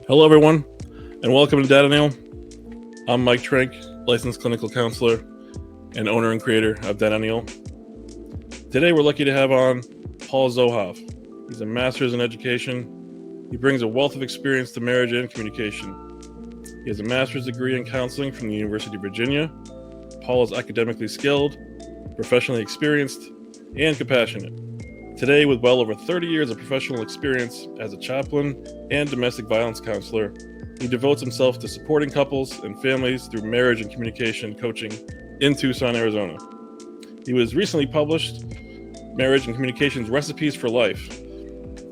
Hello, everyone, and welcome to DADennial. I'm Mike Trenk, licensed clinical counselor and owner and creator of DADennial. Today, we're lucky to have on Paul Zohav. He's a master's in education. He brings a wealth of experience to marriage and communication. He has a master's degree in counseling from the University of Virginia. Paul is academically skilled, professionally experienced, and compassionate. Today, with well over 30 years of professional experience as a chaplain and domestic violence counselor, he devotes himself to supporting couples and families through marriage and communication coaching in Tucson, Arizona. He was recently published Marriage and Communications Recipes for Life,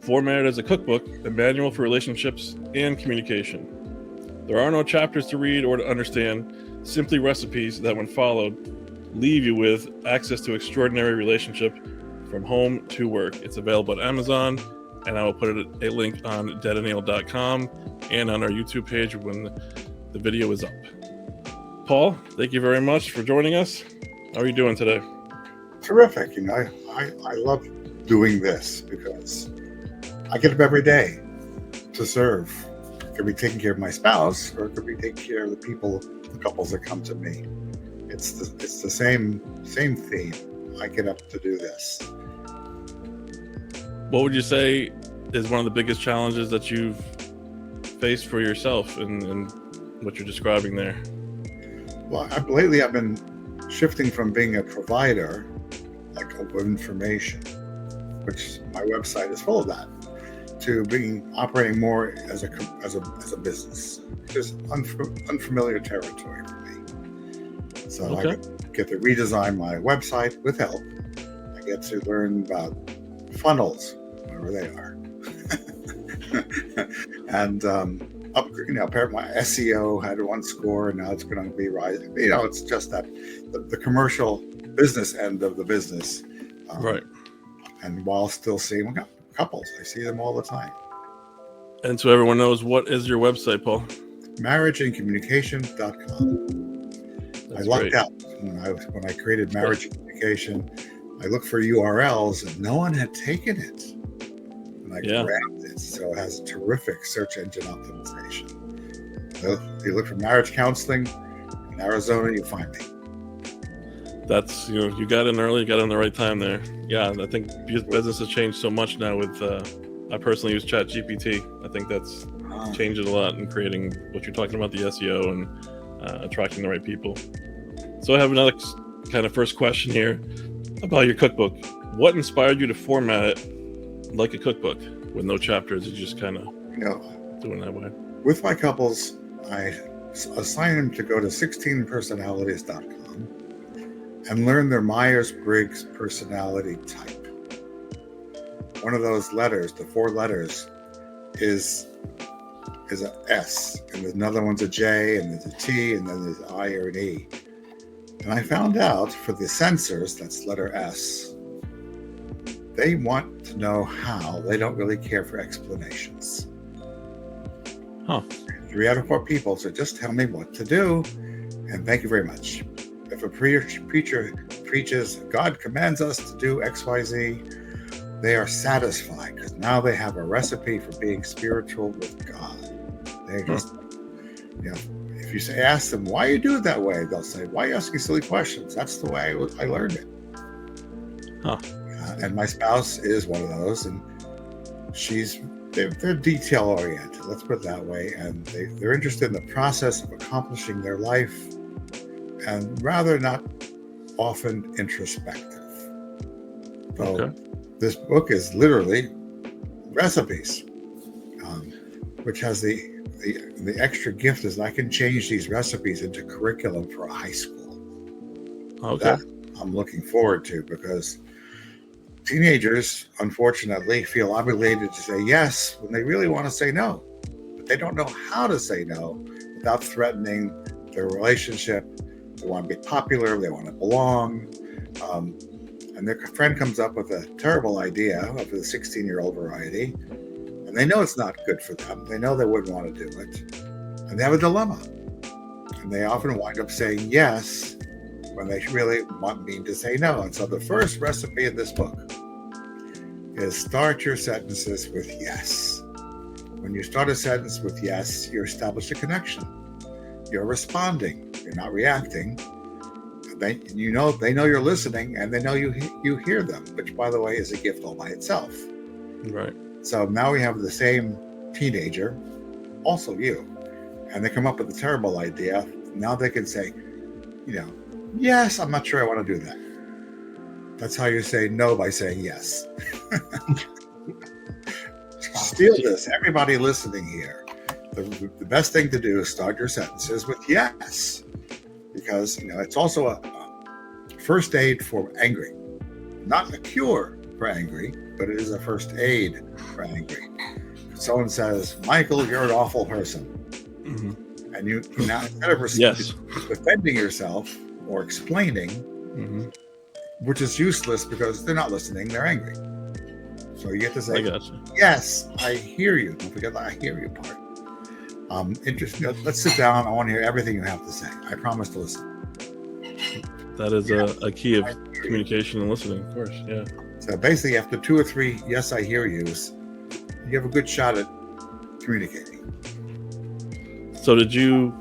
formatted as a cookbook, a manual for relationships and communication. There are no chapters to read or to understand, simply recipes that, when followed, leave you with access to extraordinary relationship from home to work. It's available at Amazon, and I will put a link on DADennial.com and on our YouTube page when the video is up. Paul, thank you very much for joining us. How are you doing today? Terrific. I love doing this because I get up every day to serve. It could be taking care of my spouse, or it could be taking care of the couples that come to me. It's the same theme. I get up to do this. What would you say is one of the biggest challenges that you've faced for yourself in what you're describing there? Well, lately I've been shifting from being a provider, of information, which my website is full of that, to operating more as a business, which is unfamiliar territory for me. So okay. I get to redesign my website with help. I get to learn about funnels, whatever they are, and my SEO had one score, and now it's going to be rising. It's just that the commercial business end of the business, right? And while still seeing couples, I see them all the time. And so everyone knows, what is your website, Paul? marriageandcommunication.com. I lucked out when I created Marriage and Communication. I looked for URLs and no one had taken it. And I grabbed it. So it has a terrific search engine optimization. So if you look for marriage counseling in Arizona, you find me. That's, you got in early, you got in the right time there. Yeah, I think business has changed so much now with, I personally use ChatGPT. I think that's changed it a lot in creating what you're talking about, the SEO and attracting the right people. So I have another kind of first question here about your cookbook. What inspired you to format it like a cookbook with no chapters? You just kind of doing that way. With my couples, I assign them to go to 16personalities.com and learn their Myers-Briggs personality type. One of those letters, the 4 letters, is an S, and another one's a J, and there's a T, and then there's an I or an E. And I found out for the sensors, that's letter S, they want to know how. They don't really care for explanations. 3 out of 4 people said, just tell me what to do, and thank you very much. If a preacher preaches, God commands us to do X, Y, Z, they are satisfied because now they have a recipe for being spiritual with God. They just, if you ask them, why you do it that way? They'll say, why are you asking silly questions? That's the way I learned it. And my spouse is one of those, and they're detail oriented, let's put it that way. And they're interested in the process of accomplishing their life, and rather not often introspective. So this book is literally recipes, which has the extra gift is I can change these recipes into curriculum for a high school. That I'm looking forward to, because teenagers, unfortunately, feel obligated to say yes when they really want to say no. But they don't know how to say no without threatening their relationship. They want to be popular, they want to belong. And their friend comes up with a terrible idea of the 16-year-old variety, and they know it's not good for them. They know they wouldn't want to do it. And they have a dilemma. And they often wind up saying yes when they really mean to say no. And so the first recipe in this book is start your sentences with yes. When you start a sentence with yes, you establish a connection. You're responding. You're not reacting. They know you're listening, and they know you hear them, which, by the way, is a gift all by itself. Right. So now we have the same teenager, also you, and they come up with a terrible idea. Now they can say, yes, I'm not sure I want to do that. That's how you say no by saying yes. Steal this, everybody listening here. The best thing to do is start your sentences with yes, because it's also a first aid for angry, not a cure for angry, but it is a first aid for angry. If someone says, "Michael, you're an awful person," Mm-hmm. and you now, instead of defending yourself or explaining, Mm-hmm. which is useless because they're not listening, they're angry. So you get to say, I gotcha. "Yes, I hear you." Don't forget the "I hear you" part. Let's sit down. I want to hear everything you have to say. I promise to listen. That is a key of communication and listening, of course. Yeah. So basically, after 2 or 3 "yes, I hear yous," you have a good shot at communicating. So did you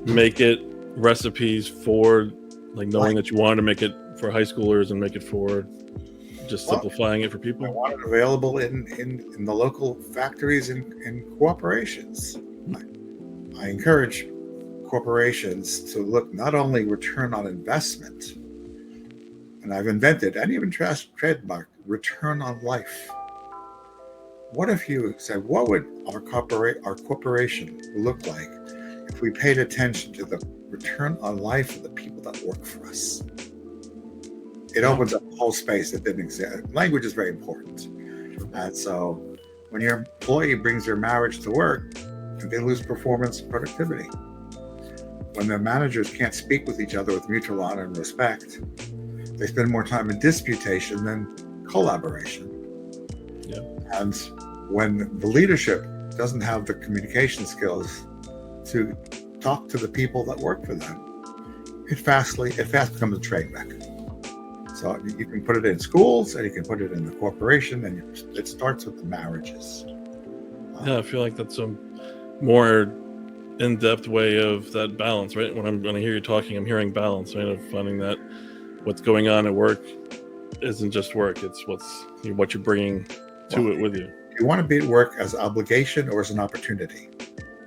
make it recipes for knowing that you wanted to make it for high schoolers and make it for just simplifying it for I people? want it available in the local factories and corporations. I encourage corporations to look not only return on investment, and I've invented and even trademarked return on life. What if you said, what would our corporation look like if we paid attention to the return on life of the people that work for us? It opens up a whole space that didn't exist. Language is very important. And so when your employee brings their marriage to work, they lose performance and productivity. When their managers can't speak with each other with mutual honor and respect, they spend more time in disputation than collaboration. Yeah. And when the leadership doesn't have the communication skills to talk to the people that work for them, it fast becomes a train wreck. So you can put it in schools, and you can put it in the corporation, and it starts with the marriages. Yeah, I feel like that's a more in-depth way of that balance, right? When I hear you talking, I'm hearing balance, right? Of finding that what's going on at work isn't just work; it's what you're bringing to it with you. You want to be at work as an obligation or as an opportunity.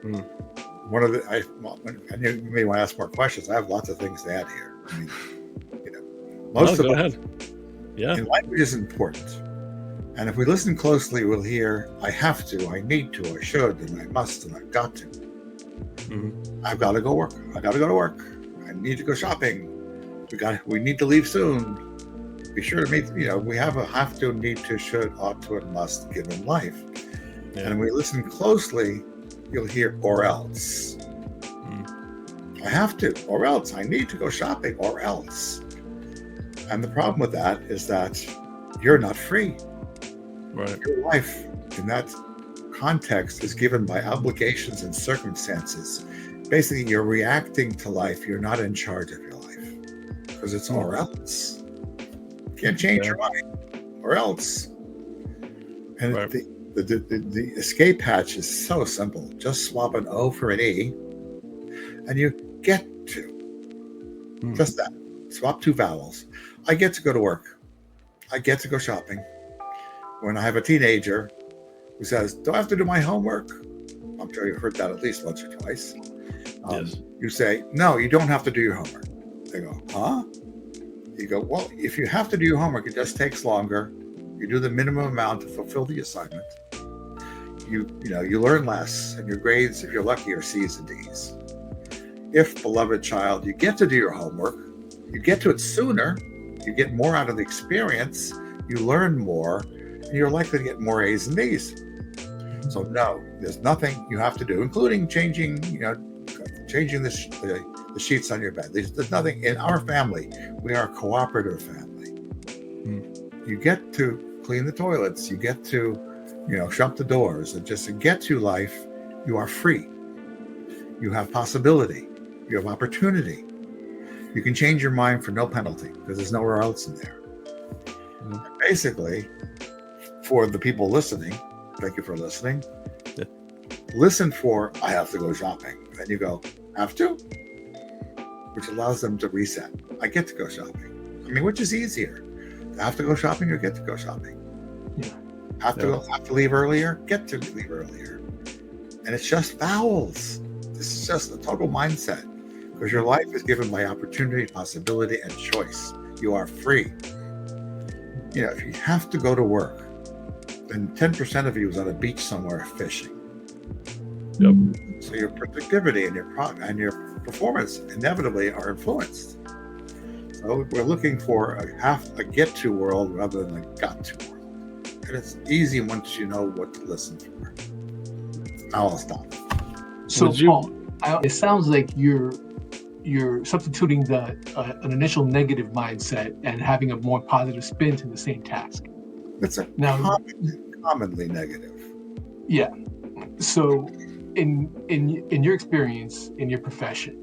And you may want to ask more questions. I have lots of things to add here. I mean, Go ahead. Yeah. And language is important. And if we listen closely, we'll hear, I have to, I need to, I should, and I must, and I've got to. Mm-hmm. I've got to go work. I got to go to work. I need to go shopping. We need to leave soon. Be sure to meet, we have a have to, need to, should, ought to, and must given life. Yeah. And when we listen closely, you'll hear or else. I have to, or else. I need to go shopping, or else. And the problem with that is that you're not free. Right. Your life in that context is given by obligations and circumstances. Basically, you're reacting to life. You're not in charge of your life because it's or else. You can't change your mind, or else. And right. the escape hatch is so simple. Just swap an O for an E, and you get to. Just that. Swap 2 vowels. I get to go to work. I get to go shopping. When I have a teenager who says, do I have to do my homework? I'm sure you've heard that at least once or twice. Yes. You say, no, you don't have to do your homework. They go, huh? You go, well, if you have to do your homework, it just takes longer. You do the minimum amount to fulfill the assignment. You learn less, and your grades, if you're lucky, are C's and D's. If, beloved child, you get to do your homework, you get to it sooner, you get more out of the experience, you learn more, and you're likely to get more A's and B's. So no, there's nothing you have to do, including changing the sheets on your bed. There's nothing in our family. We are a cooperative family. You get to clean the toilets, you get to, shut the doors, and just to get to life, you are free. You have possibility. You have opportunity. You can change your mind for no penalty because there's nowhere else in there. Basically, for the people listening, thank you for listening. listen for, I have to go shopping. Then you go, have to? Which allows them to reset. I get to go shopping. I mean, which is easier? Have to go shopping or get to go shopping? Yeah. Have to leave earlier? Get to leave earlier. And it's just vowels. This is just a total mindset. Because your life is given by opportunity, possibility, and choice. You are free. You know, if you have to go to work, then 10% of you is on a beach somewhere fishing. Yep. So your productivity and your performance inevitably are influenced. So we're looking for a get-to world rather than a got-to world. And it's easy once you know what to listen for. Now I'll stop. So, Paul, it sounds like you're substituting an initial negative mindset and having a more positive spin to the same task. It's commonly negative. Yeah. So, in your experience, in your profession,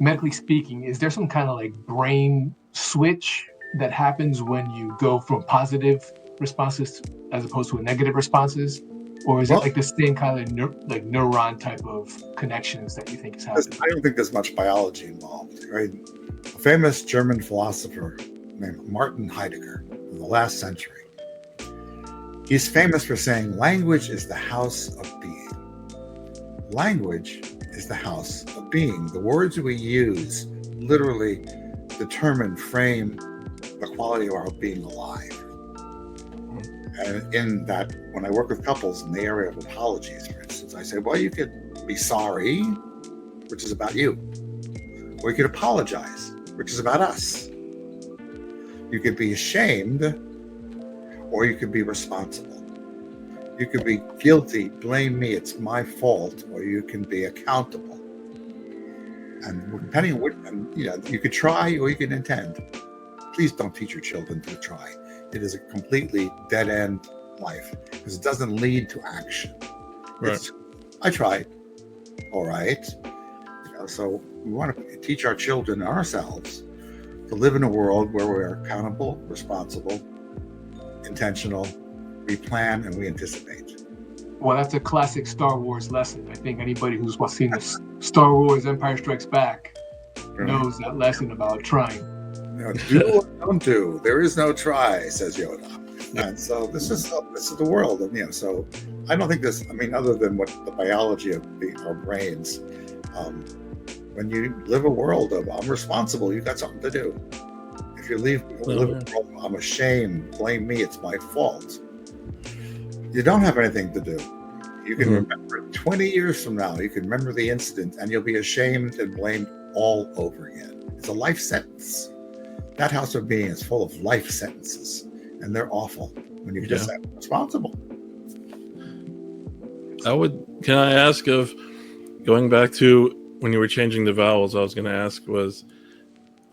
medically speaking, is there some kind of like brain switch that happens when you go from positive responses as opposed to negative responses? Or is it like the same kind of neuron type of connections that you think is happening? I don't think there's much biology involved, right? A famous German philosopher named Martin Heidegger in the last century. He's famous for saying language is the house of being. Language is the house of being. The words we use literally determine, frame the quality of our being alive. And in that, when I work with couples in the area of apologies, for instance, I say, well, you could be sorry, which is about you. Or you could apologize, which is about us. You could be ashamed, or you could be responsible. You could be guilty, blame me, it's my fault, or you can be accountable. And depending on what, you could try or you can intend. Please don't teach your children to try. It is a completely dead-end life because it doesn't lead to action. Right. I tried. All right. So we want to teach our children and ourselves to live in a world where we're accountable, responsible, intentional, we plan, and we anticipate. Well, that's a classic Star Wars lesson. I think anybody who's seen the Star Wars Empire Strikes Back knows that lesson about trying. Do or don't do. There is no try, says Yoda. And so this is the world. And, so I don't think this, other than what the biology of our brains, when you live a world of I'm responsible, you've got something to do. If you live a world of I'm ashamed, blame me, it's my fault, you don't have anything to do. You can remember 20 years from now, you can remember the incident and you'll be ashamed and blamed all over again. It's a life sentence. That house of being is full of life sentences, and they're awful when you just say responsible. Can I ask of going back to when you were changing the vowels, I was going to ask was,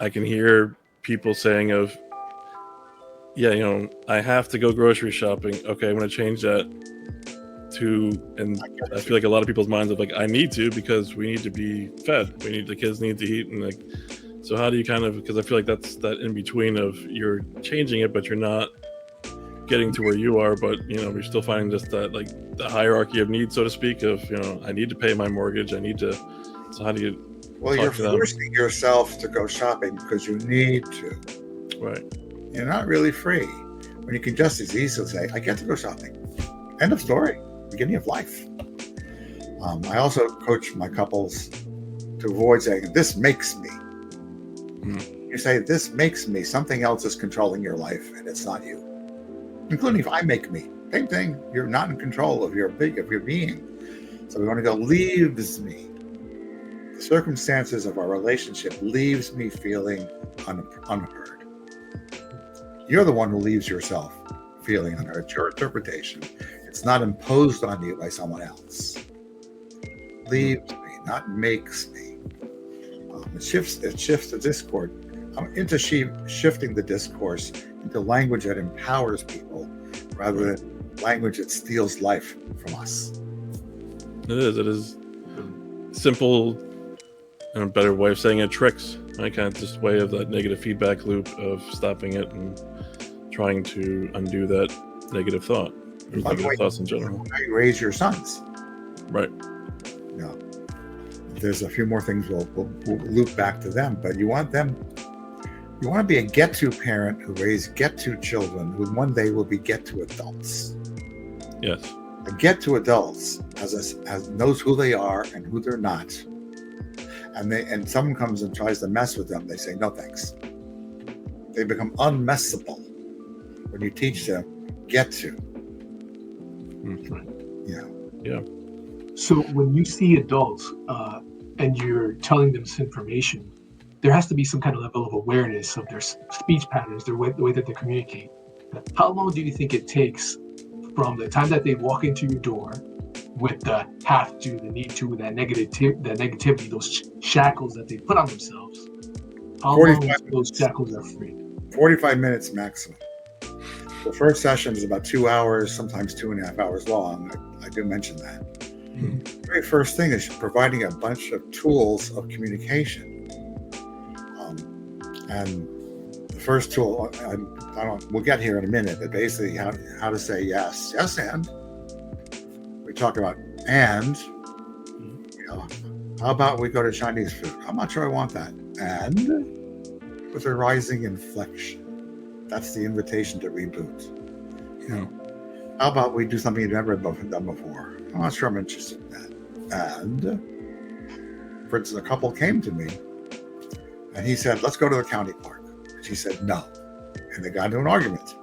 I can hear people saying of, I have to go grocery shopping. Okay, I'm going to change that to, and I feel like a lot of people's minds are like, I need to because we need to be fed. The kids need to eat. And like, so how do you because I feel like that's that in between of you're changing it, but you're not getting to where you are, but you're still finding just that like the hierarchy of needs, so to speak, of, I need to pay my mortgage. So how do you, you're forcing yourself to go shopping because you need to. Right. You're not really free when you can just as easily say, I get to go shopping. End of story. Beginning of life. I also coach my couples to avoid saying, this makes me. You say, this makes me. Something else is controlling your life, and it's not you. Including if I make me. Same thing. You're not in control of your being. So we want to go, leaves me. The circumstances of our relationship leaves me feeling unheard. You're the one who leaves yourself feeling unheard. It's your interpretation. It's not imposed on you by someone else. Leaves me, not makes me. It shifts the discourse. I'm into shifting the discourse into language that empowers people rather than language that steals life from us. It is simple and a better way of saying it, tricks. I kind of just way of that negative feedback loop of stopping it and trying to undo that negative thought. Or By the way, thoughts in general. how you raise your sons. Right. You know, there's a few more things we'll loop back to them, but you want to be a get-to parent who raises get-to children who one day will be get-to adults. Yes. A get-to adults as knows who they are and who they're not. And someone comes and tries to mess with them, they say, no thanks. They become unmessable when you teach them get to. Yeah. So when you see adults and you're telling them this information, there has to be some kind of level of awareness of their speech patterns, the way that they communicate. How long do you think it takes from the time that they walk into your door with the have to, the need to, that negativity, those shackles that they put on themselves? How long until those shackles are free? 45 minutes maximum. The first session is about 2 hours, sometimes 2.5 hours long. I do mention that. Mm-hmm. The very first thing is providing a bunch of tools of communication. And the first tool, we'll get here in a minute, but basically how to say yes, and. We talk about and, how about we go to Chinese food? I'm not sure I want that. And with a rising inflection. That's the invitation to reboot. How about we do something you've never done before? I'm not sure I'm interested in that. And, for instance, a couple came to me and he said, let's go to the county park. And she said, no. And they got into an argument.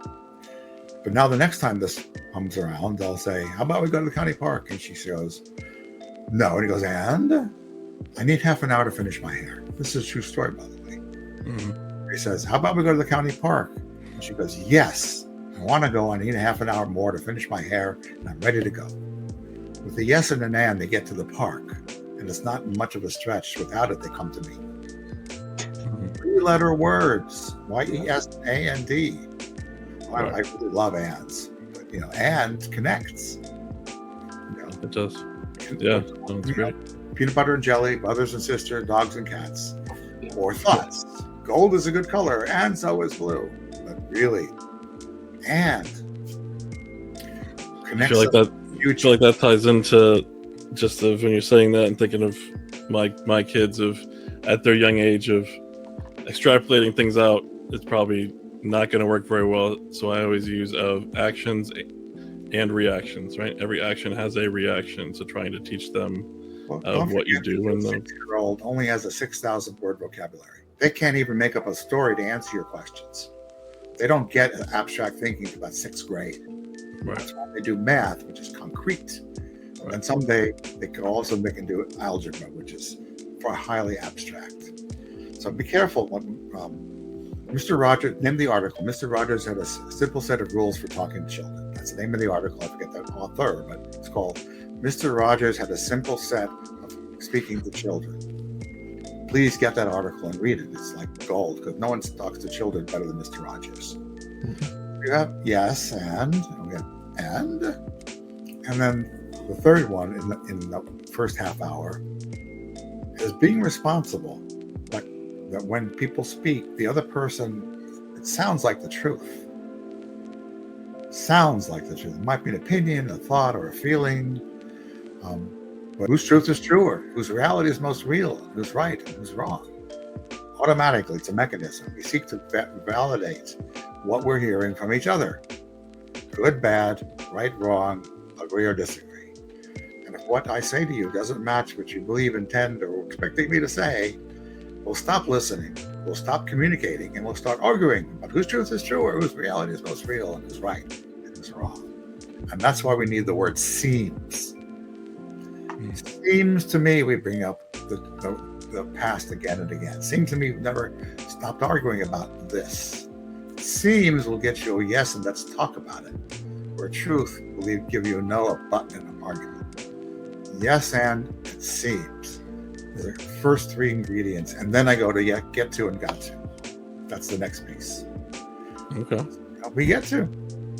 But now the next time this comes around, they'll say, how about we go to the county park? And she goes, no. And he goes, and I need half an hour to finish my hair. This is a true story, by the way. Mm-hmm. He says, how about we go to the county park? And she goes, yes, I want to go. I need a half an hour more to finish my hair, and I'm ready to go. With the yes and an and, they get to the park. And it's not much of a stretch. Without it, they come to me. 3-letter words, Y-E-S-A-N-D. I really love ands, but and connects. It does. Yeah, sounds great. Peanut butter and jelly, brothers and sisters, dogs and cats, or thoughts. Gold is a good color, and so is blue. But really, and connects. I feel like that ties into just when you're saying that and thinking of my kids at their young age of extrapolating things out. It's probably not going to work very well. So I always use actions and reactions, right? Every action has a reaction. So trying to teach them what you do. And the 6-year-old only has a 6,000 word vocabulary. They can't even make up a story to answer your questions. They don't get abstract thinking to about 6th grade. Right. That's why they do math, which is concrete. Right. And someday they can do algebra, which is far highly abstract. So be careful when Mr. Rogers, name the article. Mr. Rogers had a simple set of rules for talking to children. That's the name of the article. I forget the author, but it's called Mr. Rogers had a simple set of speaking to children. Please get that article and read it. It's like gold because no one talks to children better than Mr. Rogers. You have yes and then the third one in the first half hour is being responsible. That when people speak, the other person, it sounds like the truth. Sounds like the truth. It might be an opinion, a thought, or a feeling. But whose truth is truer? Whose reality is most real? Who's right and who's wrong? Automatically, it's a mechanism. We seek to validate what we're hearing from each other. Good, bad, right, wrong, agree or disagree. And if what I say to you doesn't match what you believe, intend, or expecting me to say, we'll stop listening, we'll stop communicating, and we'll start arguing about whose truth is true or whose reality is most real and who's right and who's wrong. And that's why we need the word seems. Seems to me we bring up the past again and again. Seems to me we've never stopped arguing about this. Seems will get you a yes and let's talk about it. Where truth will give you a no, a but, and an argument. Yes and it seems. The first 3 ingredients, and then I go to get to and got to. That's the next piece. Okay. We get to.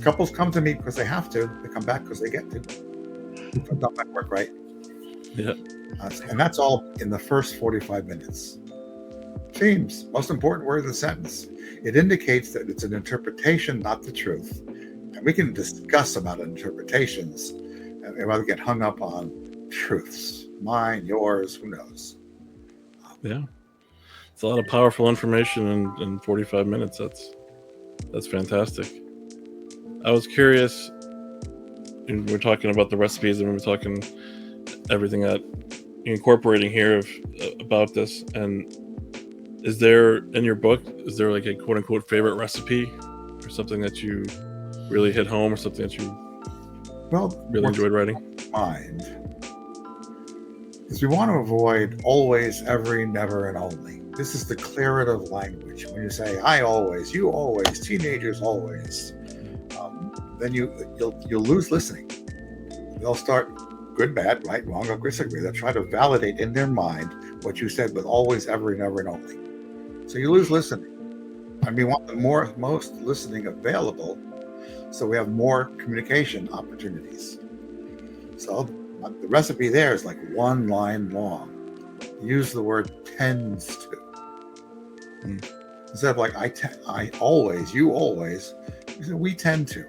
Couples come to me because they have to. They come back because they get to. That might work, right? Yeah. And that's all in the first 45 minutes. Themes, most important word of the sentence. It indicates that it's an interpretation, not the truth. And we can discuss about interpretations and rather get hung up on truths. Mine, yours, who knows? Yeah. It's a lot of powerful information in 45 minutes. That's fantastic. I was curious, and we're talking about the recipes and we're talking everything that you're incorporating here about this. And is there, in your book, is there like a quote unquote favorite recipe or something that you really hit home or something that you really enjoyed writing? Mind. Because we want to avoid always, every, never, and only. This is declarative language. When you say, I always, you always, teenagers always, then you'll lose listening. They'll start good, bad, right, wrong, or disagree. They'll try to validate in their mind what you said with always, every, never, and only. So you lose listening. And we want the most listening available, so we have more communication opportunities. So the recipe there is like one line long. Use the word tends to. Instead of like I always, you always, you say we tend to.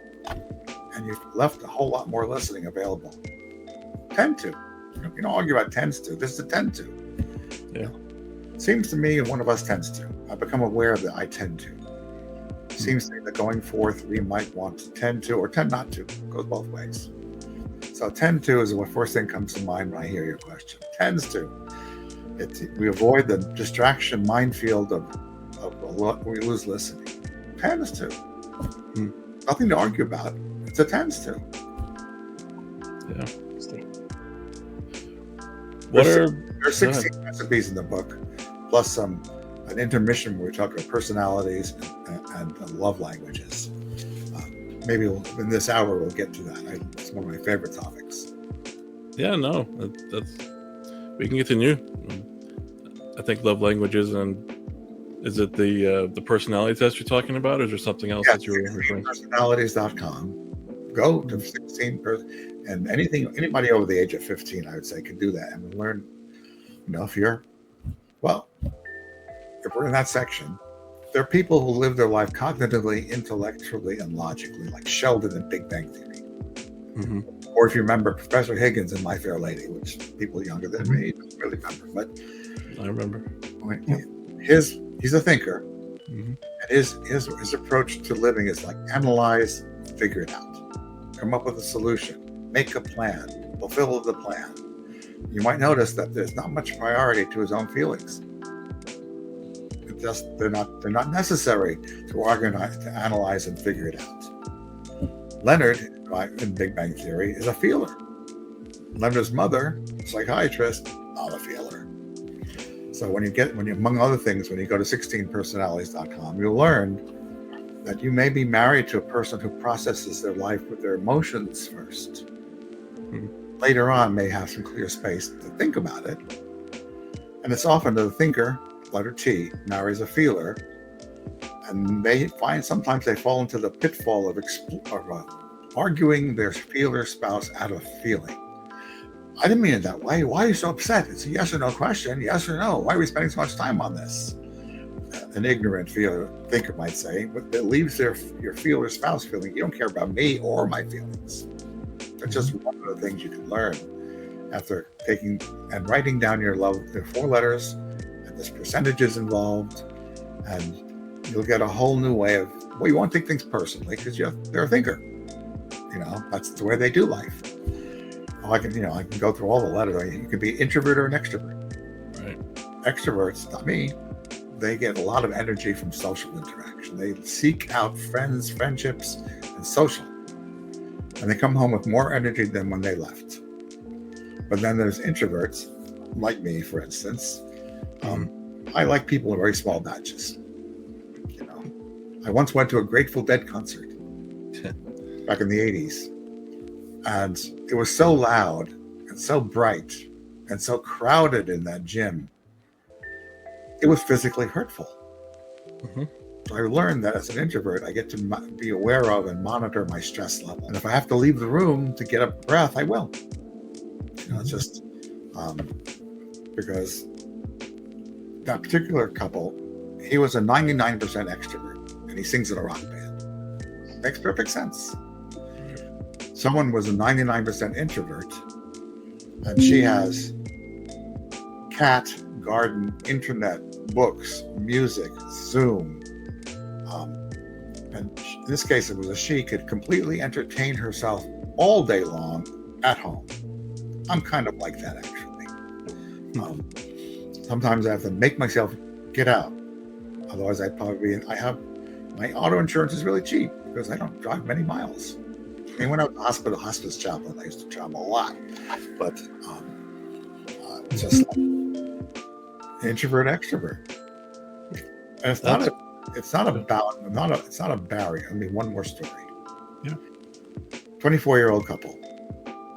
And you've left a whole lot more listening available. Tend to. You don't argue about tends to. This is a tend to. Yeah. It seems to me one of us tends to. I've become aware of the I tend to. It seems to me that going forth, we might want to tend to or tend not to. It goes both ways. So tend to is the first thing comes to mind when I hear your question. Tends to. We avoid the distraction minefield of we lose listening. Tends to. Nothing to argue about. It's a tends to. Yeah. There are 16 recipes in the book, plus an intermission where we talk about personalities and love languages. Maybe in this hour we'll get to that. It's one of my favorite topics. Yeah, no, that's we can continue. I think love languages, and is it the personality test you're talking about, or is there something else that you're referring to? Personalities.com. Go to 16 and anybody over the age of 15, I would say, can do that and learn. If we're in that section, there are people who live their life cognitively, intellectually, and logically, like Sheldon in Big Bang Theory. Mm-hmm. Or if you remember Professor Higgins in My Fair Lady, which people younger than me don't really remember, but I remember. He's a thinker, and his approach to living is like analyze, figure it out, come up with a solution, make a plan, fulfill the plan. You might notice that there's not much priority to his own feelings. They're not necessary to organize, to analyze, and figure it out. Leonard, in Big Bang Theory, is a feeler. Leonard's mother, psychiatrist, not a feeler. So when you among other things, when you go to 16personalities.com, you'll learn that you may be married to a person who processes their life with their emotions first. Later on, may have some clear space to think about it. And it's often the thinker, letter T, marries a feeler, and they find sometimes they fall into the pitfall of arguing their feeler spouse out of feeling. I didn't mean it that way. Why are you so upset? It's a yes or no question. Yes or no. Why are we spending so much time on this? An ignorant thinker might say, but it leaves your feeler spouse feeling, you don't care about me or my feelings. That's just one of the things you can learn after taking and writing down your love. There are 4 letters, and there's percentages involved, and you'll get a whole new way of. Well, you won't take things personally because they're a thinker. That's the way they do life. I can go through all the letters. You can be introvert or an extrovert. Right. Extroverts, not me, they get a lot of energy from social interaction. They seek out friends, friendships, and social. And they come home with more energy than when they left. But then there's introverts, like me, for instance. I like people in very small batches. I once went to a Grateful Dead concert back in the 80s. And it was so loud and so bright and so crowded in that gym. It was physically hurtful. So I learned that as an introvert, I get to be aware of and monitor my stress level. And if I have to leave the room to get a breath, I will. It's just because that particular couple, he was a 99% extrovert and he sings in a rock band. Makes perfect sense. Someone was a 99% introvert, and she has cat, garden, internet, books, music, Zoom. And in this case, it was a she could completely entertain herself all day long at home. I'm kind of like that, actually. Sometimes I have to make myself get out. Otherwise, I'd probably be. My auto insurance is really cheap because I don't drive many miles. I mean, when I was a hospice chaplain, I used to travel a lot. But just like introvert, extrovert. And it's not a barrier. I mean, one more story. Yeah. 24-year-old couple.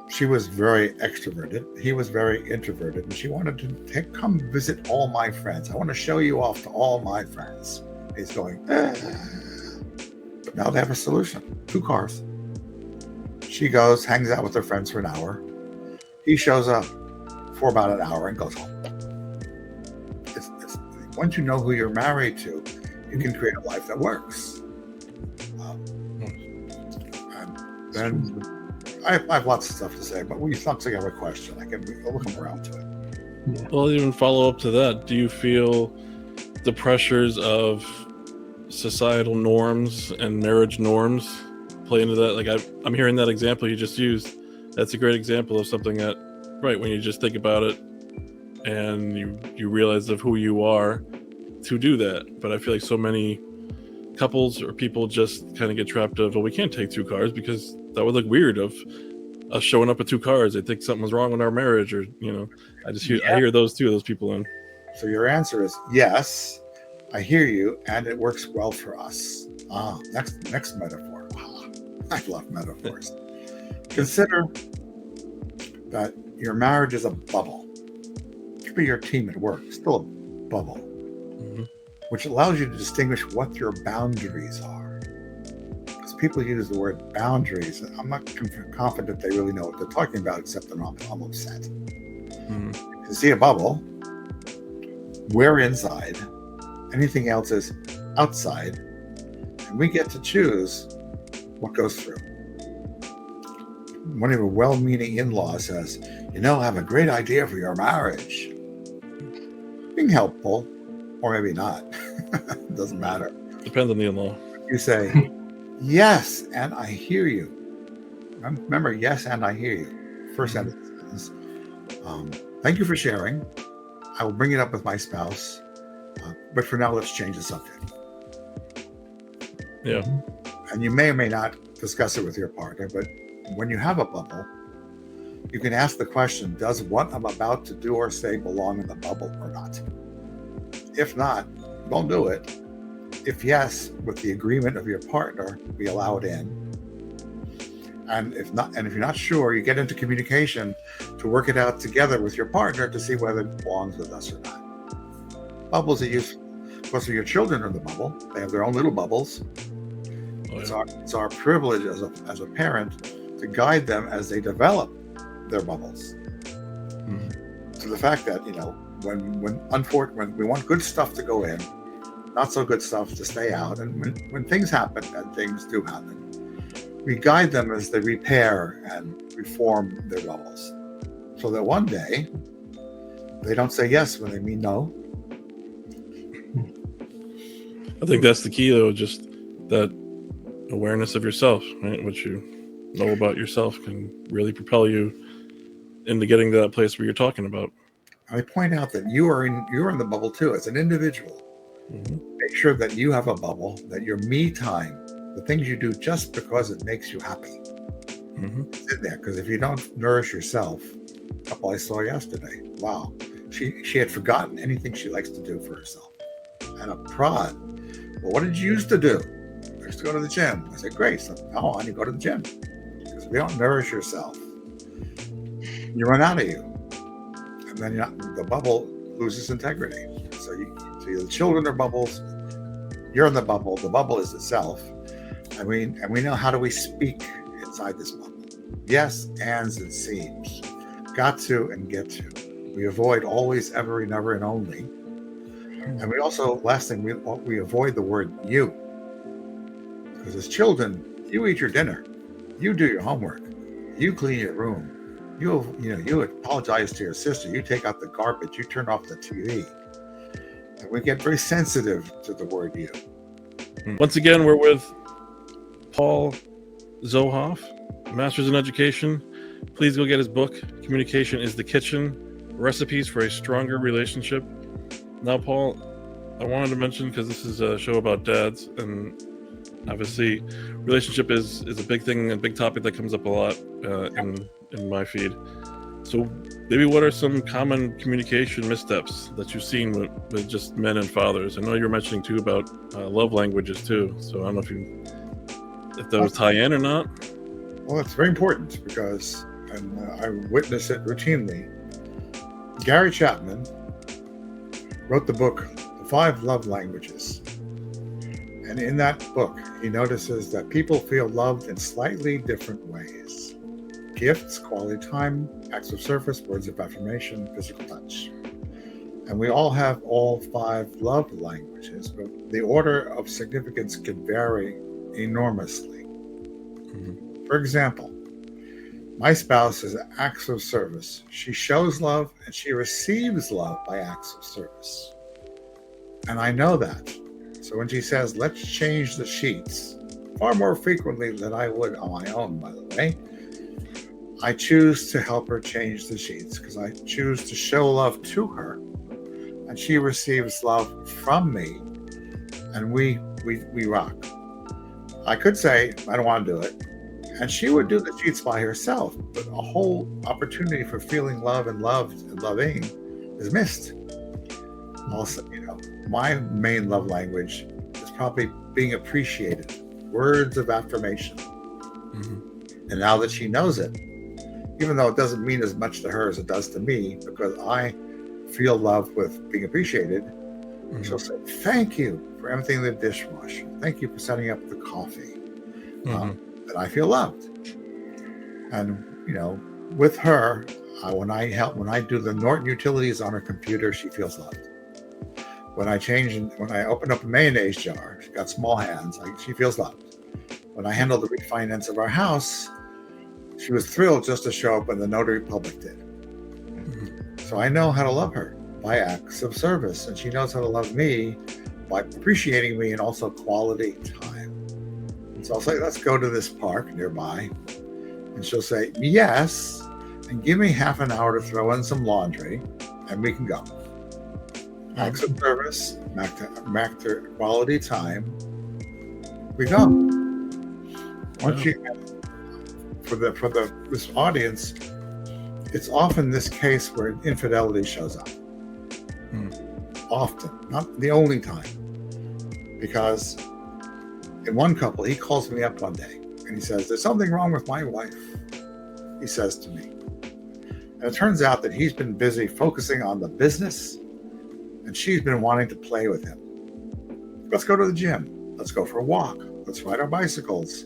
She was very extroverted. He was very introverted, and she wanted to come visit all my friends. I want to show you off to all my friends. He's going, But now they have a solution. 2 cars. She goes, hangs out with her friends for an hour. He shows up for about an hour and goes home. Once you know who you're married to, you can create a life that works. And then I have lots of stuff to say, but we something have a question. We'll come around to it. Yeah. Well, even follow up to that. Do you feel the pressures of societal norms and marriage norms play into that? Like I'm hearing that example you just used. That's a great example of something that, right, when you just think about it and you realize of who you are to do that. But I feel like so many couples or people just kind of get trapped of, well, we can't take 2 cars because that would look weird of us showing up with 2 cars. I think something was wrong with our marriage, or I hear those people in. So your answer is yes, I hear you, and it works well for us. Next metaphor. I love metaphors. Consider that your marriage is a bubble. It could be your team at work, still a bubble, which allows you to distinguish what your boundaries are. Because people use the word boundaries, and I'm not confident they really know what they're talking about, except that I'm upset. You see a bubble, we're inside, anything else is outside, and we get to choose what goes through. One of your well-meaning in-laws says, I have a great idea for your marriage. Being helpful, or maybe not. It doesn't matter. Depends on the in-law. You say, yes, and I hear you. Remember, yes, and I hear you. First sentence. Thank you for sharing. I will bring it up with my spouse. But for now, let's change the subject. Yeah. And you may or may not discuss it with your partner, but when you have a bubble, you can ask the question, does what I'm about to do or say belong in the bubble or not? If not, don't do it. If yes, with the agreement of your partner, we allow it in. And if you're not sure, you get into communication to work it out together with your partner to see whether it belongs with us or not. Bubbles are useful. Of course, your children are in the bubble. They have their own little bubbles. It's our privilege as a parent to guide them as they develop their bubbles. To the fact that when we want good stuff to go in, not so good stuff to stay out, and when things happen, and things do happen, we guide them as they repair and reform their bubbles, so that one day they don't say yes when they mean no. I think that's the key, though, just that awareness of yourself, right? What you know about yourself can really propel you into getting to that place where you're talking about. I point out that you're in the bubble too as an individual. Make sure that you have a bubble, that your me time, the things you do just because it makes you happy, is in there. Because if you don't nourish yourself, a couple I saw yesterday, wow, she had forgotten anything she likes to do for herself. And a prod. Well, what did you used to do? I used to go to the gym. I said, great. So, I need to go to the gym. Because if you don't nourish yourself, you run out of you. And then the bubble loses integrity. So the children are bubbles. You're in the bubble is itself. And we know how do we speak inside this bubble. Yes, ands, and seems. Got to and get to. We avoid always, ever, never, and only. And we also, last thing, we avoid the word you. Because as children, you eat your dinner. You do your homework. You clean your room. You apologize to your sister. You take out the garbage. You turn off the TV. And we get very sensitive to the word you. Once again, we're with Paul Zohav, Master's in Education. Please go get his book, Communication is the Kitchen, Recipes for a Stronger Relationship. Now, Paul, I wanted to mention, because this is a show about dads, and obviously relationship is a big thing, a big topic that comes up a lot in my feed. So maybe what are some common communication missteps that you've seen with just men and fathers? I know you were mentioning too about love languages too. So I don't know if those tie in or not. Well, it's very important because, and I witness it routinely. Gary Chapman wrote the book, The 5 Love Languages. And in that book, he notices that people feel loved in slightly different ways. Gifts, quality time, acts of service, words of affirmation, physical touch. And we all have all 5 love languages, but the order of significance can vary enormously. Mm-hmm. For example, my spouse is acts of service. She shows love and she receives love by acts of service. And I know that. So when she says, let's change the sheets, far more frequently than I would on my own, by the way, I choose to help her change the sheets because I choose to show love to her, and she receives love from me, and we rock. I could say, I don't want to do it, and she would do the sheets by herself, but a whole opportunity for feeling love and loved and loving is missed. Also, my main love language is probably being appreciated, words of affirmation. Mm-hmm. And now that she knows it, even though it doesn't mean as much to her as it does to me, because I feel love with being appreciated, mm-hmm. She'll say, thank you for emptying the dishwasher. Thank you for setting up the coffee. Mm-hmm. That I feel loved. And, with her, when I do the Norton utilities on her computer, she feels loved. When I open up a mayonnaise jar, she's got small hands, she feels loved. When I handle the refinance of our house, she was thrilled just to show up when the notary public did. Mm-hmm. So I know how to love her by acts of service, and she knows how to love me by appreciating me and also quality time. And so I'll say, let's go to this park nearby. And she'll say, yes, and give me half an hour to throw in some laundry, and we can go. Acts of service, back to quality time, we go. Once you for this audience, it's often this case where infidelity shows up. Often, not the only time. Because in one couple, he calls me up one day and he says, there's something wrong with my wife, he says to me. And it turns out that he's been busy focusing on the business and she's been wanting to play with him. Let's go to the gym. Let's go for a walk. Let's ride our bicycles.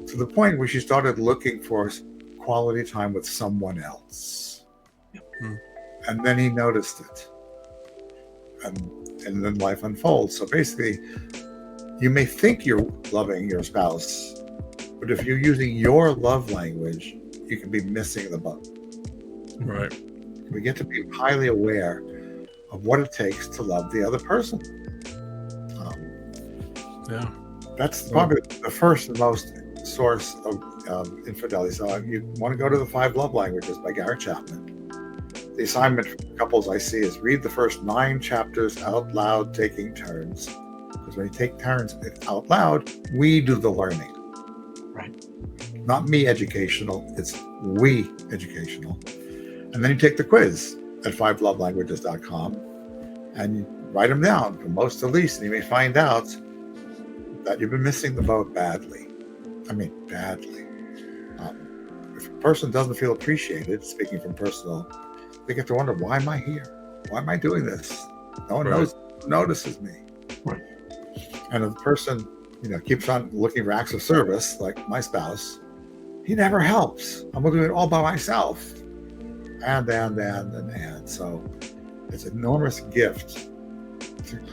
To the point where she started looking for quality time with someone else. Mm-hmm. And then he noticed it. And then life unfolds. So basically, you may think you're loving your spouse, but if you're using your love language, you can be missing the boat. Right. We get to be highly aware of what it takes to love the other person. That's probably the first and most source of infidelity. So you want to go to the 5 Love Languages by Gary Chapman. The assignment for couples I see is read the first 9 chapters out loud, taking turns. Because when you take turns out loud, we do the learning. Right. Not me educational, it's we educational. And then you take the quiz at 5lovelanguages.com and you write them down from most to least, and you may find out that you've been missing the boat badly. I mean, badly. If a person doesn't feel appreciated, speaking from personal, they get to wonder, why am I here? Why am I doing this? No one notices me. Right. And if the person, keeps on looking for acts of service, like my spouse, he never helps. I'm going to do it all by myself. And. So it's an enormous gift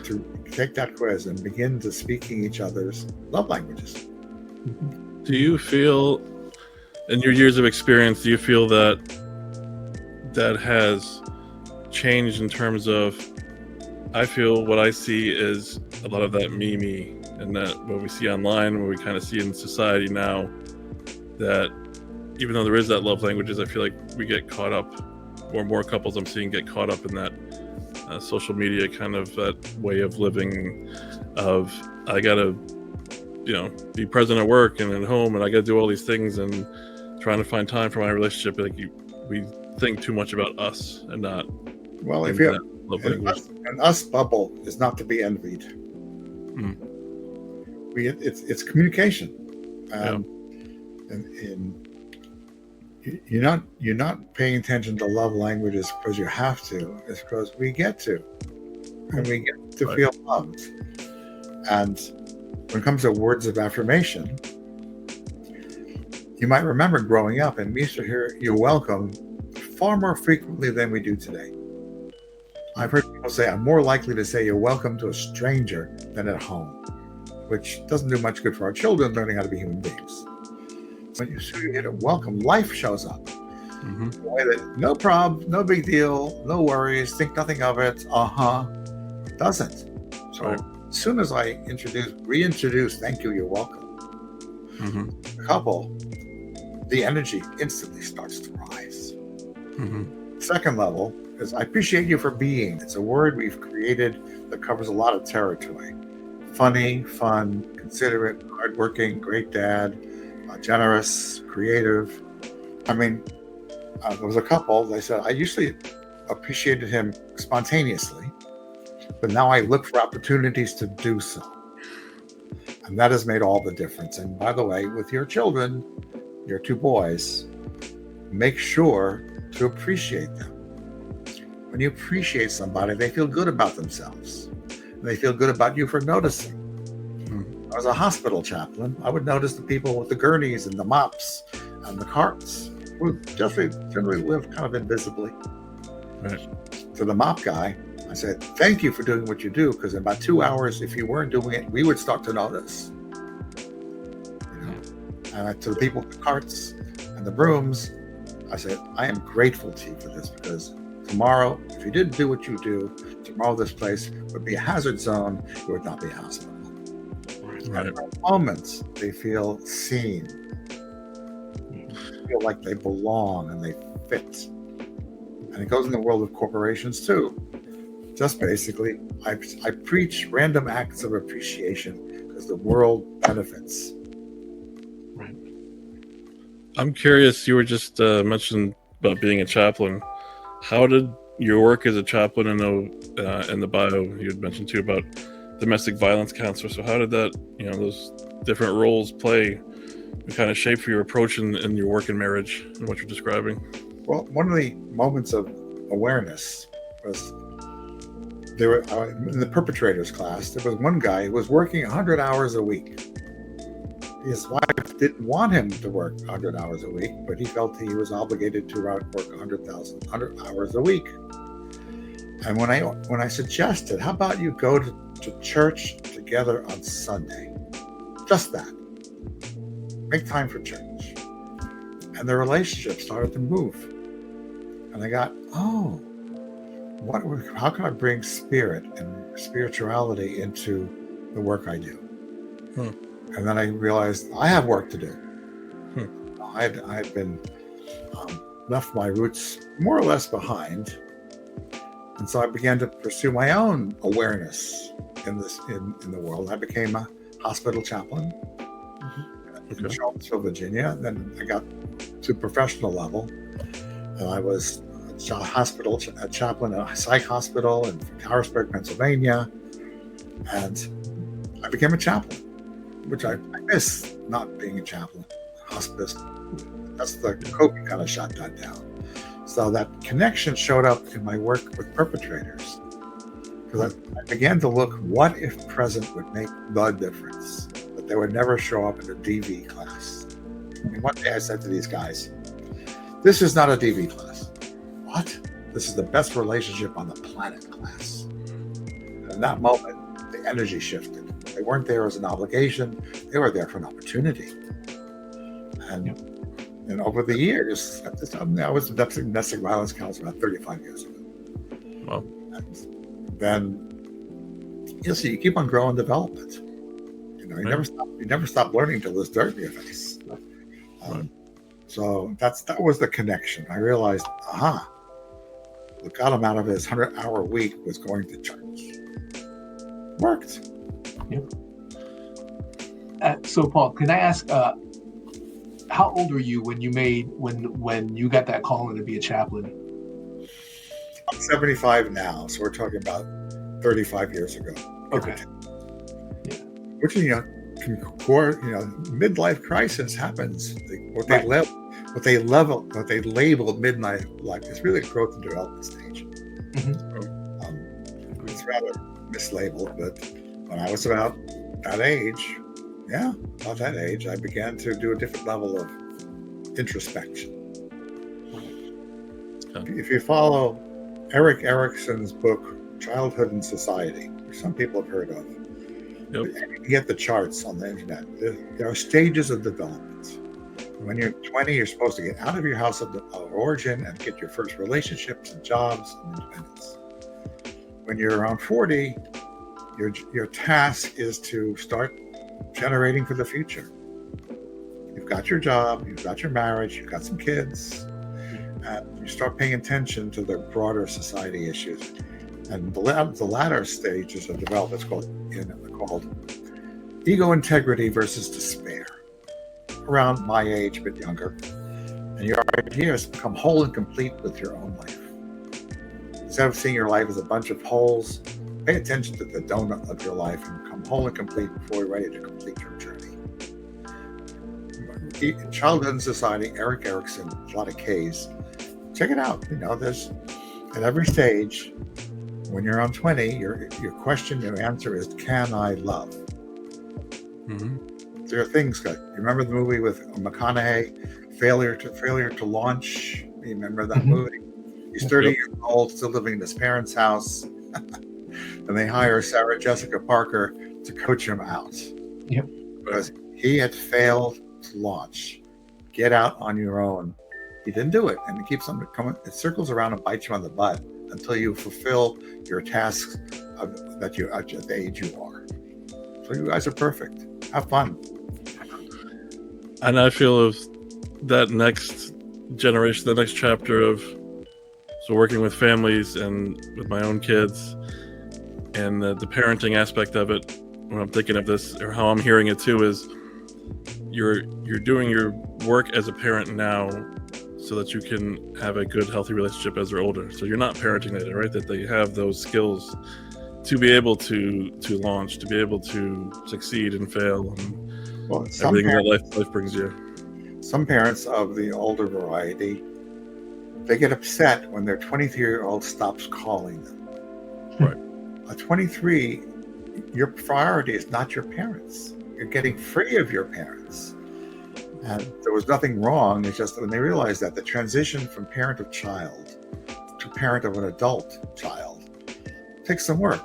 to take that quiz and begin to speaking each other's love languages. Do you feel In your years of experience, do you feel that has changed in terms of, I feel what I see is a lot of that me, and that what we see online, what we kind of see in society now, that even though there is that love languages, I feel like we get caught up, or more couples I'm seeing get caught up in that social media kind of that way of living of, I gotta, be present at work and at home, and I gotta do all these things, and trying to find time for my relationship. Like we think too much about us and not. Well, if you an us bubble is not to be envied. It's communication, and you're not paying attention to love languages because you have to. It's because we get to, and we get to feel loved. And when it comes to words of affirmation, you might remember growing up, and we used to hear "you're welcome" far more frequently than we do today. I've heard people say, I'm more likely to say you're welcome to a stranger than at home, which doesn't do much good for our children learning how to be human beings. When you hit a welcome, life shows up. In a way that no problem, no big deal, no worries, think nothing of it, doesn't. So as soon as I reintroduce, thank you, you're welcome, the couple, the energy instantly starts to rise. Second level is I appreciate you for being. It's a word we've created that covers a lot of territory. Funny, fun, considerate, hardworking, great dad, generous, creative. I mean, there was a couple, they said, I usually appreciated him spontaneously, but now I look for opportunities to do so. And that has made all the difference. And by the way, with your children, your two boys, make sure to appreciate them. When you appreciate somebody, they feel good about themselves. And they feel good about you for noticing. I was a hospital chaplain. I would notice the people with the gurneys and the mops and the carts who generally live kind of invisibly. Right. To the mop guy, I said, thank you for doing what you do, because in about 2 hours, if you weren't doing it, we would start to notice. And to the people with the carts and the brooms, I said, I am grateful to you for this, because tomorrow, if you didn't do what you do, tomorrow this place would be a hazard zone. It would not be a hospital. Right. And at moments, they feel seen. They feel like they belong and they fit. And it goes in the world of corporations too. Just basically, I preach random acts of appreciation because the world benefits. Right. I'm curious, you were just mentioning about being a chaplain. How did your work as a chaplain, I know in the bio you had mentioned too about domestic violence counselor. So how did that, those different roles play and kind of shape for your approach in your work in marriage and what you're describing? Well, one of the moments of awareness was there were in the perpetrators class, there was one guy who was working 100 hours a week. His wife didn't want him to work 100 hours a week, but he felt he was obligated to work 100 hours a week. And when I suggested, how about you go to church together on Sunday? Just that. Make time for church. And the relationship started to move. And I got, how can I bring spirit and spirituality into the work I do? And then I realized I have work to do. I had been left my roots more or less behind. And so I began to pursue my own awareness in the world. I became a hospital chaplain in Charlottesville, Virginia. Then I got to professional level, and I was a chaplain at a psych hospital in Harrisburg, Pennsylvania, and I became a chaplain, which I miss not being a chaplain. Hospice, that's the COVID kind of shut that down. So that connection showed up in my work with perpetrators. Because I began to look, what if present would make the difference? But they would never show up in a DV class. I mean, one day I said to these guys, this is not a DV class. What? This is the best relationship on the planet class. And in that moment, the energy shifted. They weren't there as an obligation. They were there for an opportunity. And And over the years, I was a domestic violence counselor about 35 years ago. Wow. And then you keep on growing development. You never stop learning till there's dirt in your face. So that was the connection. I realized, what got him out of his 100-hour week was going to church. Worked. Yep. So Paul, can I ask, how old were you when you got that calling to be a chaplain? I'm 75 now, so we're talking about 35 years ago. Okay. Yeah. Which midlife crisis happens. What they labeled midlife life is really a growth and development stage. Mm-hmm. It's rather mislabeled, but when I was about that age, I began to do a different level of introspection. If you follow Erik Erikson's book, Childhood and Society, which some people have heard of, you can get the charts on the internet. There are stages of development. When you're 20, you're supposed to get out of your house of origin and get your first relationships and jobs and independence. When you're around 40, your task is to start generating for the future. You've got your job, you've got your marriage, you've got some kids, and you start paying attention to the broader society issues. And the latter stages of development is called ego integrity versus despair. Around my age, a bit younger. And your idea is to become whole and complete with your own life. Instead of seeing your life as a bunch of holes, pay attention to the donut of your life and become whole and complete before you're ready to complete your journey. In Childhood and Society, Erik Erikson, a lot of K's. Check it out. There's at every stage. When you're on 20, your answer is, can I love? Mm-hmm. There are things you remember the movie with McConaughey, failure to launch? You remember that movie? He's 30 years old, still living in his parents' house. And they hire Sarah Jessica Parker to coach him out. Yep. Because he had failed to launch. Get out on your own. He didn't do it. And it keeps on coming. It circles around and bites you on the butt until you fulfill your tasks at the age you are. So you guys are perfect. Have fun. And I feel if that next generation, the next chapter of working with families and with my own kids and the parenting aspect of it, when I'm thinking of this or how I'm hearing it too, is you're doing your work as a parent now so that you can have a good, healthy relationship as they're older. So you're not parenting later, right? That they have those skills to be able to launch, to be able to succeed and fail, and everything that life brings you. Some parents of the older variety, they get upset when their 23-year-old stops calling them. Right. At 23, your priority is not your parents. You're getting free of your parents. And there was nothing wrong. It's just that when they realized that the transition from parent of child to parent of an adult child takes some work.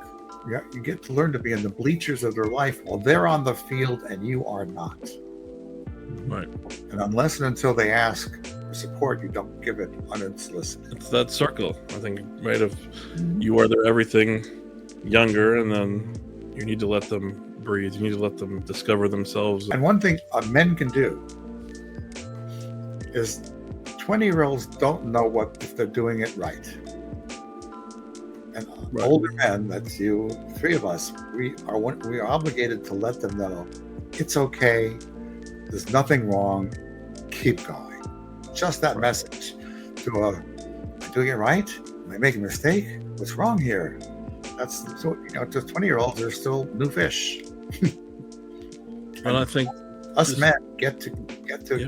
You get to learn to be in the bleachers of their life while they're on the field and you are not. Right. And unless and until they ask for support, you don't give it unsolicited. It's that circle, I think, right? Of you are their everything younger, and then you need to let them breathe. You need to let them discover themselves. And one thing men can do is 20-year-olds don't know if they're doing it right. And older men, that's you, three of us, we are obligated to let them know it's okay. There's nothing wrong. Keep going. Just that message to am I doing it right? Am I making a mistake? What's wrong here? That's so to 20-year-olds, they're still new fish. And I think us men get to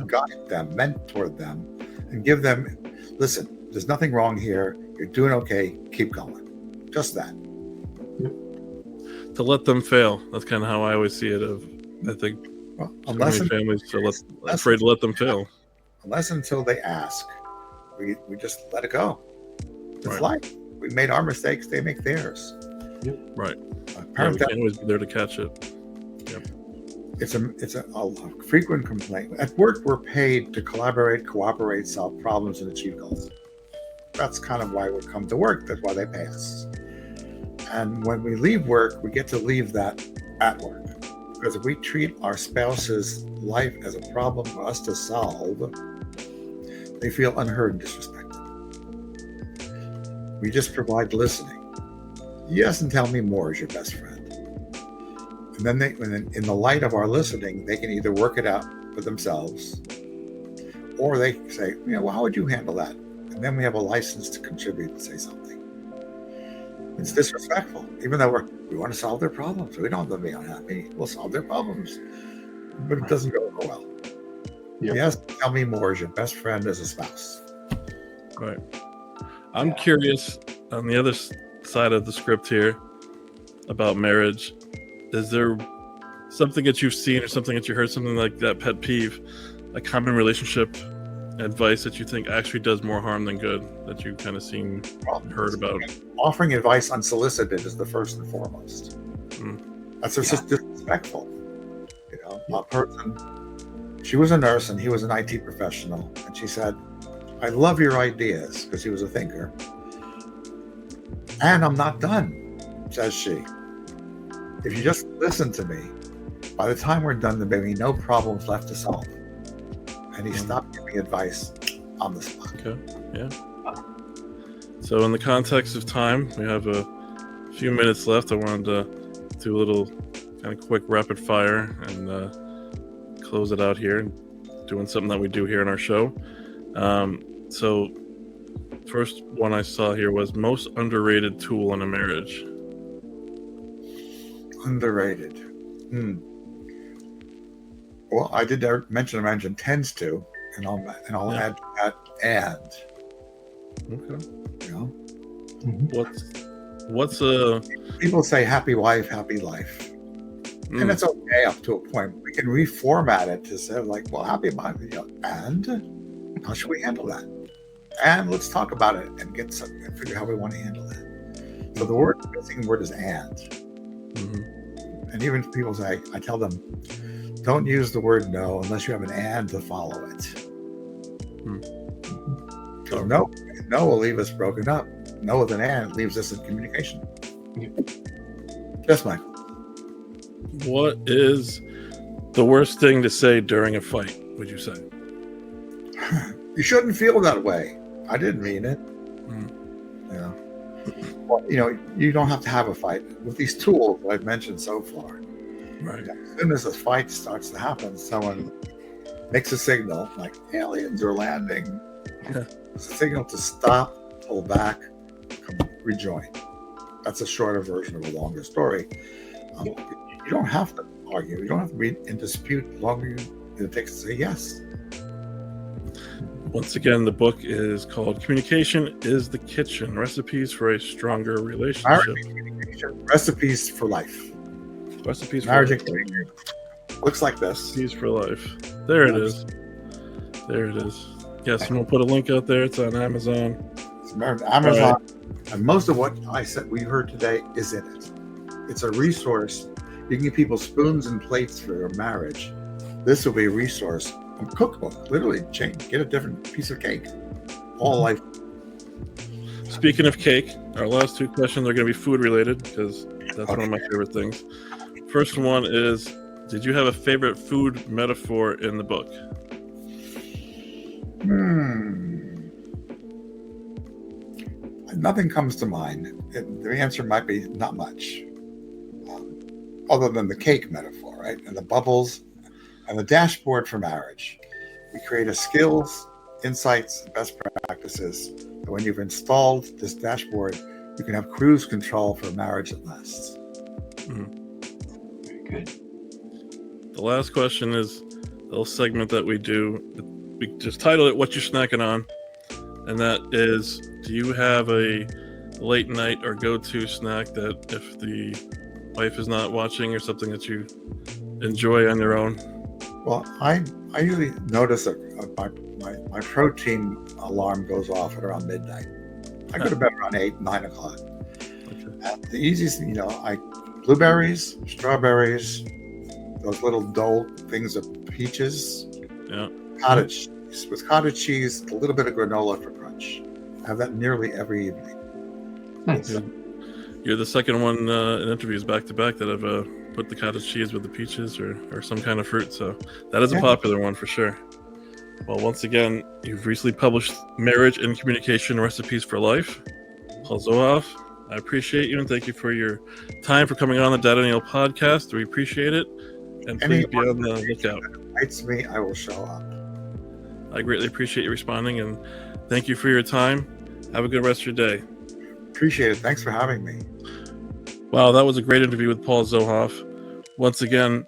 guide them, mentor them, and give them, listen, there's nothing wrong here. You're doing okay. Keep going. Just that. To let them fail. That's kind of how I always see it. I think unless families are afraid to let them fail. Unless until they ask, we just let it go. It's life. We made our mistakes. They make theirs. Yep. Right. We can't always be there to catch it. Yep. it's a frequent complaint. At work, we're paid to collaborate, cooperate, solve problems, and achieve goals. That's kind of why we come to work. That's why they pay us. And when we leave work, we get to leave that at work. Because if we treat our spouse's life as a problem for us to solve, they feel unheard and disrespected. We just provide listening. Yes, and tell me more is your best friend. And then in the light of our listening, they can either work it out for themselves, or they say, well, how would you handle that? And then we have a license to contribute and say something. It's disrespectful, even though we want to solve their problems. We don't want them to be unhappy. We'll solve their problems. But it doesn't go over well. Yep. Yes, tell me more is your best friend as a spouse. Right. I'm curious, on the other side of the script here about marriage, is there something that you've seen or something that you heard, something like that pet peeve, a common relationship advice that you think actually does more harm than good, that you've kind of seen, heard about? Offering advice unsolicited is the first and foremost. That's just disrespectful. A person, she was a nurse and he was an IT professional, and she said, I love your ideas, because he was a thinker. And I'm not done, says she. If you just listen to me, by the time we're done, there may be no problems left to solve. And he stopped giving advice on the spot. Okay, yeah. So in the context of time, we have a few minutes left. I wanted to do a little kind of quick rapid fire and close it out here, doing something that we do here in our show. So first one I saw here was most underrated tool in a marriage. Underrated. Well, I did mention tends to, and I'll add to that and. Okay. Mm-hmm. What's a people say happy wife, happy life. And it's okay up to a point. We can reformat it to say happy wife, and how should we handle that? And let's talk about it and figure out how we want to handle that. So the missing word is and. Mm-hmm. And even people say, I tell them, don't use the word no unless you have an and to follow it. Because no will leave us broken up. No with an and leaves us in communication. Yes, Mike. What is the worst thing to say during a fight, would you say? You shouldn't feel that way. I didn't mean it. Well, you don't have to have a fight with these tools that I've mentioned so far. Right. As soon as a fight starts to happen, someone makes a signal like aliens are landing. It's a signal to stop, pull back, rejoin. That's a shorter version of a longer story. You don't have to argue. You don't have to be in dispute longer than it takes to say yes. Once again, the book is called Communication is the Kitchen, Recipes for a Stronger Relationship. Recipes for life. Recipes for Marriage. Life. Looks like this. Recipes for Life. There it is. There it is. Yes, and we'll put a link out there. It's on Amazon. It's Amazon. Right. And most of what we heard today is in it. It's a resource. You can give people spoons and plates for your marriage. This will be a resource. A cookbook, literally, get a different piece of cake. All life. Speaking of cake, our last two questions are going to be food related because that's one of my favorite things. First one is, did you have a favorite food metaphor in the book? Nothing comes to mind. The answer might be not much, other than the cake metaphor, right? And the bubbles. And the dashboard for marriage. We create skills, insights, and best practices. And when you've installed this dashboard, you can have cruise control for marriage that lasts. Very good. The last question is a little segment that we do. We just title it What You Snacking On. And that is, do you have a late night or go-to snack that if the wife is not watching or something that you enjoy on your own? Well, I usually notice that my protein alarm goes off at around midnight. I go to bed around 8, 9 o'clock. Okay. And the easiest, blueberries, strawberries, those little dull things of peaches. Yeah. Cottage cheese. With cottage cheese, a little bit of granola for crunch. I have that nearly every evening. Nice. You're the second one in interviews back to back that I've put the cottage cheese with the peaches or some kind of fruit. So that is a popular one for sure. Well, once again, you've recently published Marriage and Communication Recipes for Life. Paul Zohav, I appreciate you and thank you for your time for coming on the DADennial podcast. We appreciate it. And please be on the lookout. If it invites me, I will show up. I greatly appreciate you responding and thank you for your time. Have a good rest of your day. Appreciate it. Thanks for having me. Wow, that was a great interview with Paul Zohav. Once again,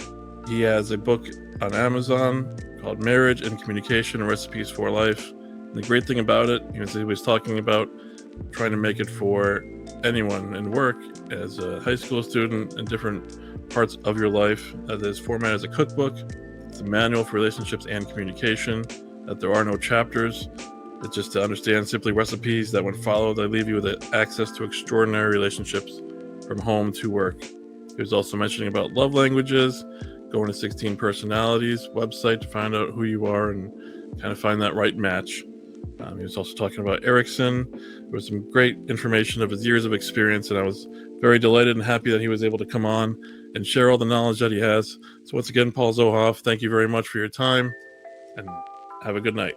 he has a book on Amazon called Marriage and Communication Recipes for Life. And the great thing about it is he was talking about trying to make it for anyone in work, as a high school student, in different parts of your life. That is formatted as a cookbook. It's a manual for relationships and communication, that there are no chapters. It's just to understand simply recipes that when followed, they leave you with access to extraordinary relationships from home to work. He was also mentioning about love languages, going to 16 Personalities website to find out who you are and kind of find that right match. He was also talking about Erickson. There was some great information of his years of experience, and I was very delighted and happy that he was able to come on and share all the knowledge that he has. So once again, Paul Zohav, thank you very much for your time, and have a good night.